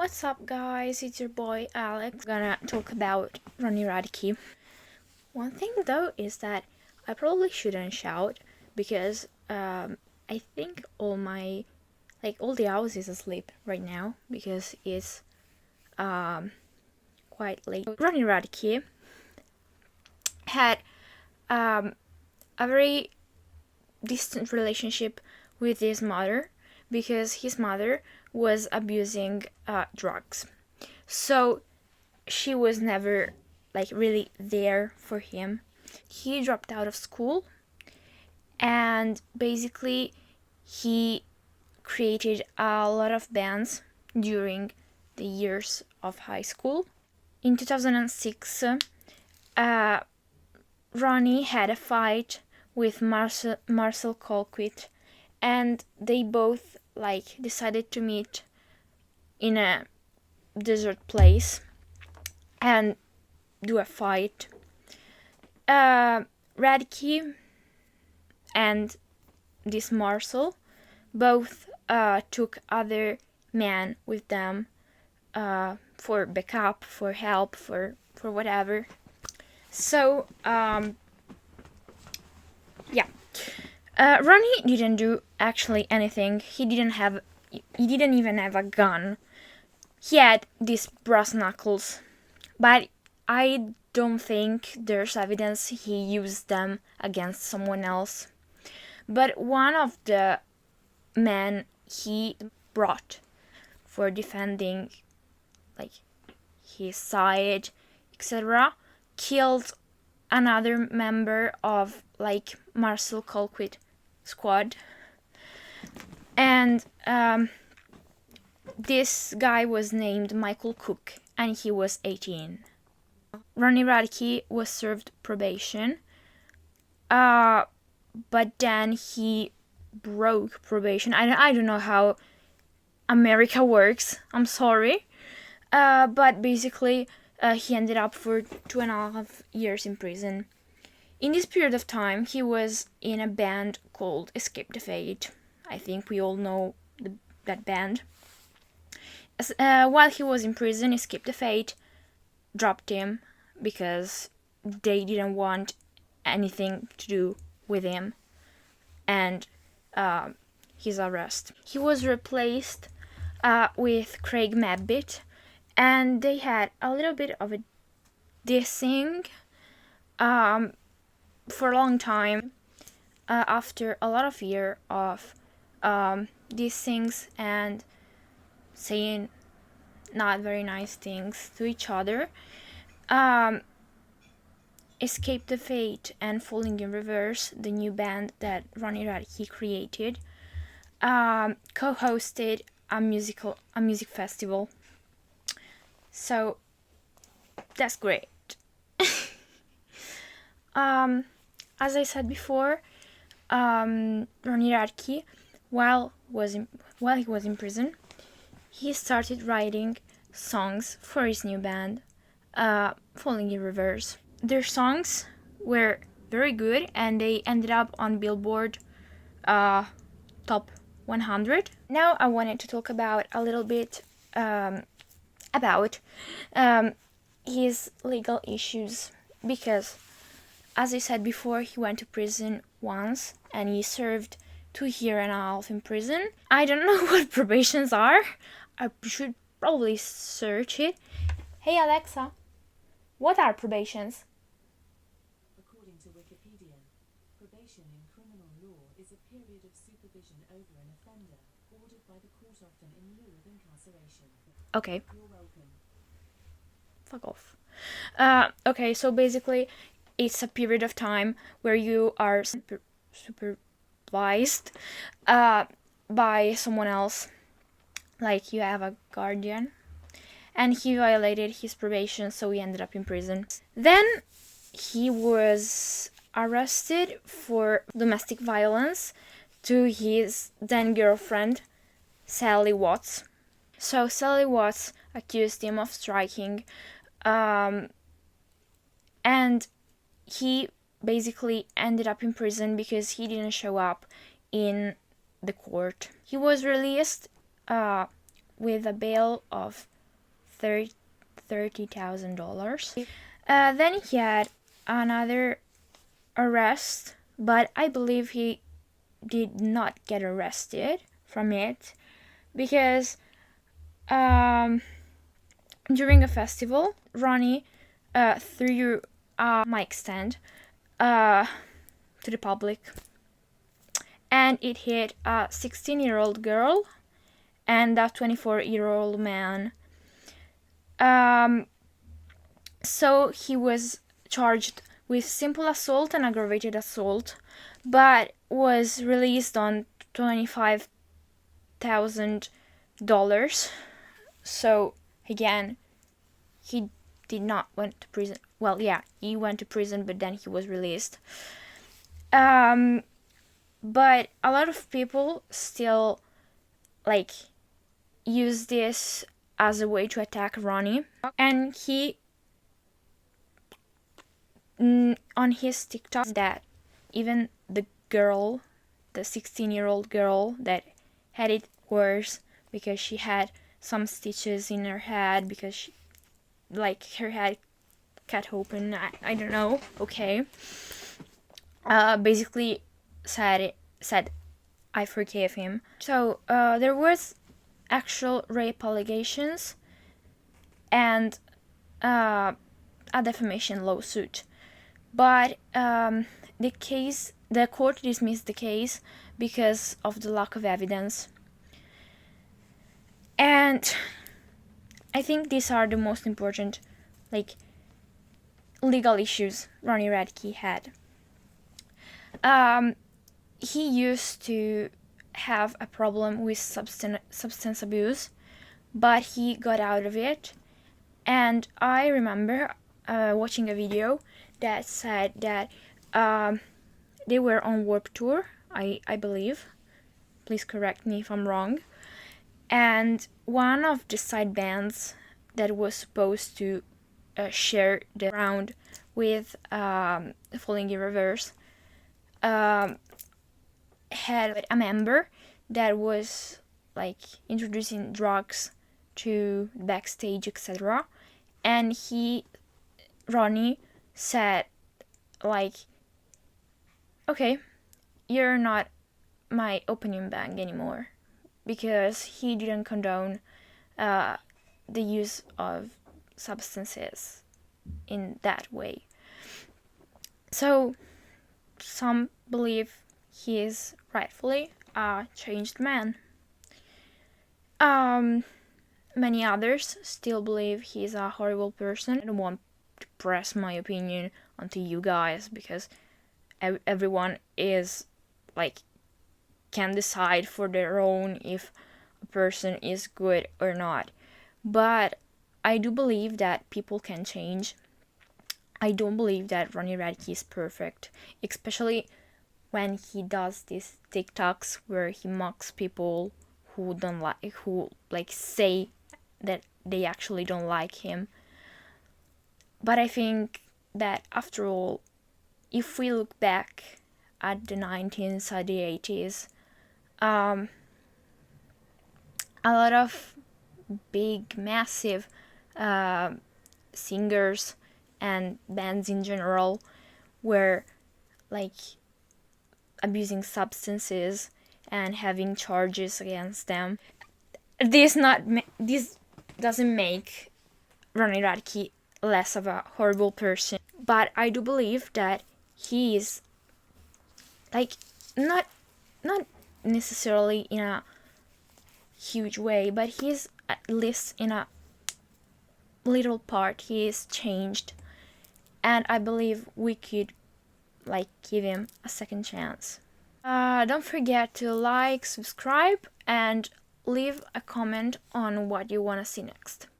What's up, guys? It's your boy Alex. I'm gonna talk about Ronnie Radke. One thing though is that I probably shouldn't shout because I think all the house is asleep right now because it's quite late. Ronnie Radke had a very distant relationship with his mother because his mother was abusing drugs. So she was never really there for him. He dropped out of school and basically he created a lot of bands during the years of high school. In 2006, Ronnie had a fight with Marcel Colquitt, and they both decided to meet in a desert place and do a fight. Radke and this Marcel both took other men with them for backup, for help, for whatever. So Ronnie didn't do actually anything. He didn't even have a gun. He had these brass knuckles, but I don't think there's evidence he used them against someone else. But one of the men he brought for defending his side, etc., killed another member of Marcel Colquitt squad. And this guy was named Michael Cook, and he was 18. Ronnie Radke was served probation, but then he broke probation. I don't know how America works, I'm sorry. But basically, he ended up for 2.5 years in prison. In this period of time, he was in a band called Escape the Fate. I think we all know that band. While he was in prison, Escape the Fate dropped him because they didn't want anything to do with him and his arrest. He was replaced with Craig Mabbitt, and they had a little bit of a dissing for a long time. After a lot of years of dissings and saying not very nice things to each other, Escape the Fate and Falling in Reverse, the new band that Ronnie Radke created, co-hosted a music festival. So that's great. As I said before, Ronnie Radke, while he was in prison, he started writing songs for his new band, Falling in Reverse. Their songs were very good, and they ended up on Billboard Top 100. Now I wanted to talk about a little bit about his legal issues, because as I said before, he went to prison once and he served 2.5 years in prison. I don't know what probations are. I should probably search it. Hey Alexa, what are probations? According to Wikipedia, probation in criminal law is a period of supervision over an offender, ordered by the court often in lieu of incarceration. Okay. You're welcome. Fuck off. Okay, so basically, it's a period of time where you are supervised by someone else, like you have a guardian, and he violated his probation, so he ended up in prison. Then he was arrested for domestic violence to his then girlfriend, Sally Watts. So Sally Watts accused him of striking, and he basically ended up in prison because he didn't show up in the court. He was released with a bail of $30,000. Then he had another arrest, but I believe he did not get arrested from it because during a festival, Ronnie threw a mic stand to the public, and it hit a 16-year-old girl and a 24-year-old man. So he was charged with simple assault and aggravated assault, but was released on $25,000. So again, he did not went to prison. Well, yeah, he went to prison, but then he was released. But a lot of people still use this as a way to attack Ronnie, and he on his TikTok that even the girl, the 16-year-old girl that had it worse because she had some stitches in her head because she, her head cut open. I don't know. Okay. Basically said I forgave him. So there was actual rape allegations and a defamation lawsuit, but the court dismissed the case because of the lack of evidence. And I think these are the most important legal issues Ronnie Radke had. He used to have a problem with substance abuse, but he got out of it. And I remember watching a video that said that they were on Warped Tour, I believe. Please correct me if I'm wrong. And one of the side bands that was supposed to share the round with Falling in Reverse had a member that was introducing drugs to backstage, etc. And Ronnie said okay, you're not my opening band anymore, because he didn't condone the use of substances in that way. So some believe he is rightfully a changed man. Many others still believe he's a horrible person. I don't want to press my opinion onto you guys because everyone is can decide for their own if a person is good or not. But I do believe that people can change. I don't believe that Ronnie Radke is perfect, especially when he does these TikToks where he mocks people who say that they actually don't like him. But I think that after all, if we look back at the 90s or the 80s, a lot of big, massive singers and bands in general were abusing substances and having charges against them. This doesn't make Ronnie Radke less of a horrible person, but I do believe that he is not necessarily in a huge way, but he's at least in a little part he is changed, and I believe we could give him a second chance. Don't forget to subscribe, and leave a comment on what you want to see next.